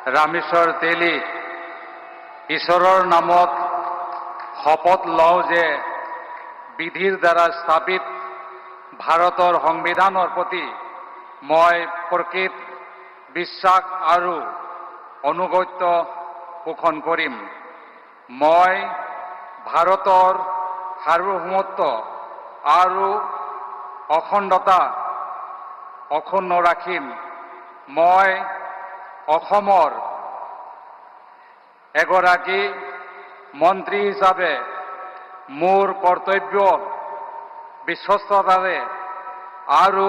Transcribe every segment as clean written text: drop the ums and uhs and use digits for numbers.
ৰামেশ্বৰ তেলী ঈশ্বৰৰ নামত শপত লওঁ যে বিধিৰ দ্বাৰা স্থাপিত ভাৰতৰ সংবিধানৰ প্ৰতি মই প্ৰকৃত বিশ্বাস আৰু অনুগত্য পোষণ কৰিম। মই ভাৰতৰ সাৰ্বভৌমত্ব আৰু অখণ্ডতা অক্ষুণ্ণ ৰাখিম। মই অসমৰ এগৰাকী মন্ত্ৰী হিচাপে মোৰ কৰ্তব্য বিশ্বস্ততাৰে আৰু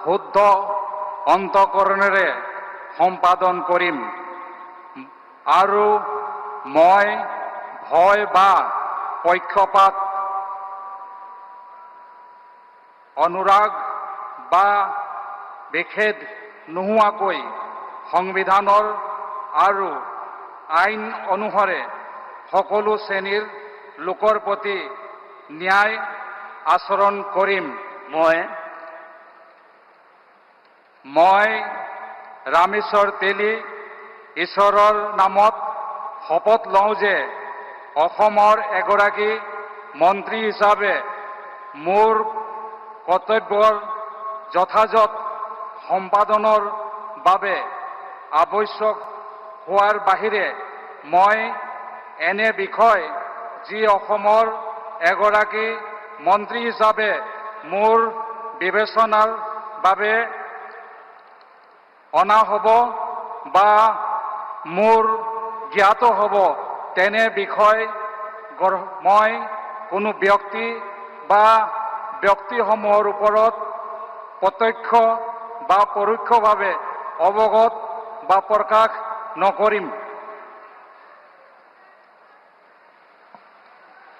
শুদ্ধ অন্তঃকৰণেৰে সম্পাদন কৰিম আৰু মই ভয় বা পক্ষপাত অনুৰাগ বা বিখেদ নোহোৱাকৈ সংবিধানৰ আৰু আইন অনুসাৰে সকলো শ্ৰেণীৰ লোকৰ প্ৰতি ন্যায় আচৰণ কৰিম। মই ৰামেশ্বৰ তেলী ঈশ্বৰৰ নামত শপত লওঁ যে অসমৰ এগৰাকী মন্ত্ৰী হিচাপে মোৰ কৰ্তব্যৰ যথাযথ সম্পাদনৰ বাবে আৱশ্যক হোৱাৰ বাহিৰে মই এনে বিষয় যি অসমৰ এগৰাকী মন্ত্ৰী হিচাপে মোৰ বিবেচনাৰ বাবে অনা হ'ব বা মোৰ জ্ঞাত হ'ব তেনে বিষয় মই কোনো ব্যক্তি বা ব্যক্তিসমূহৰ ওপৰত প্ৰত্যক্ষ বা পৰোক্ষভাৱে অৱগত বা প্ৰকাশ নকৰিম।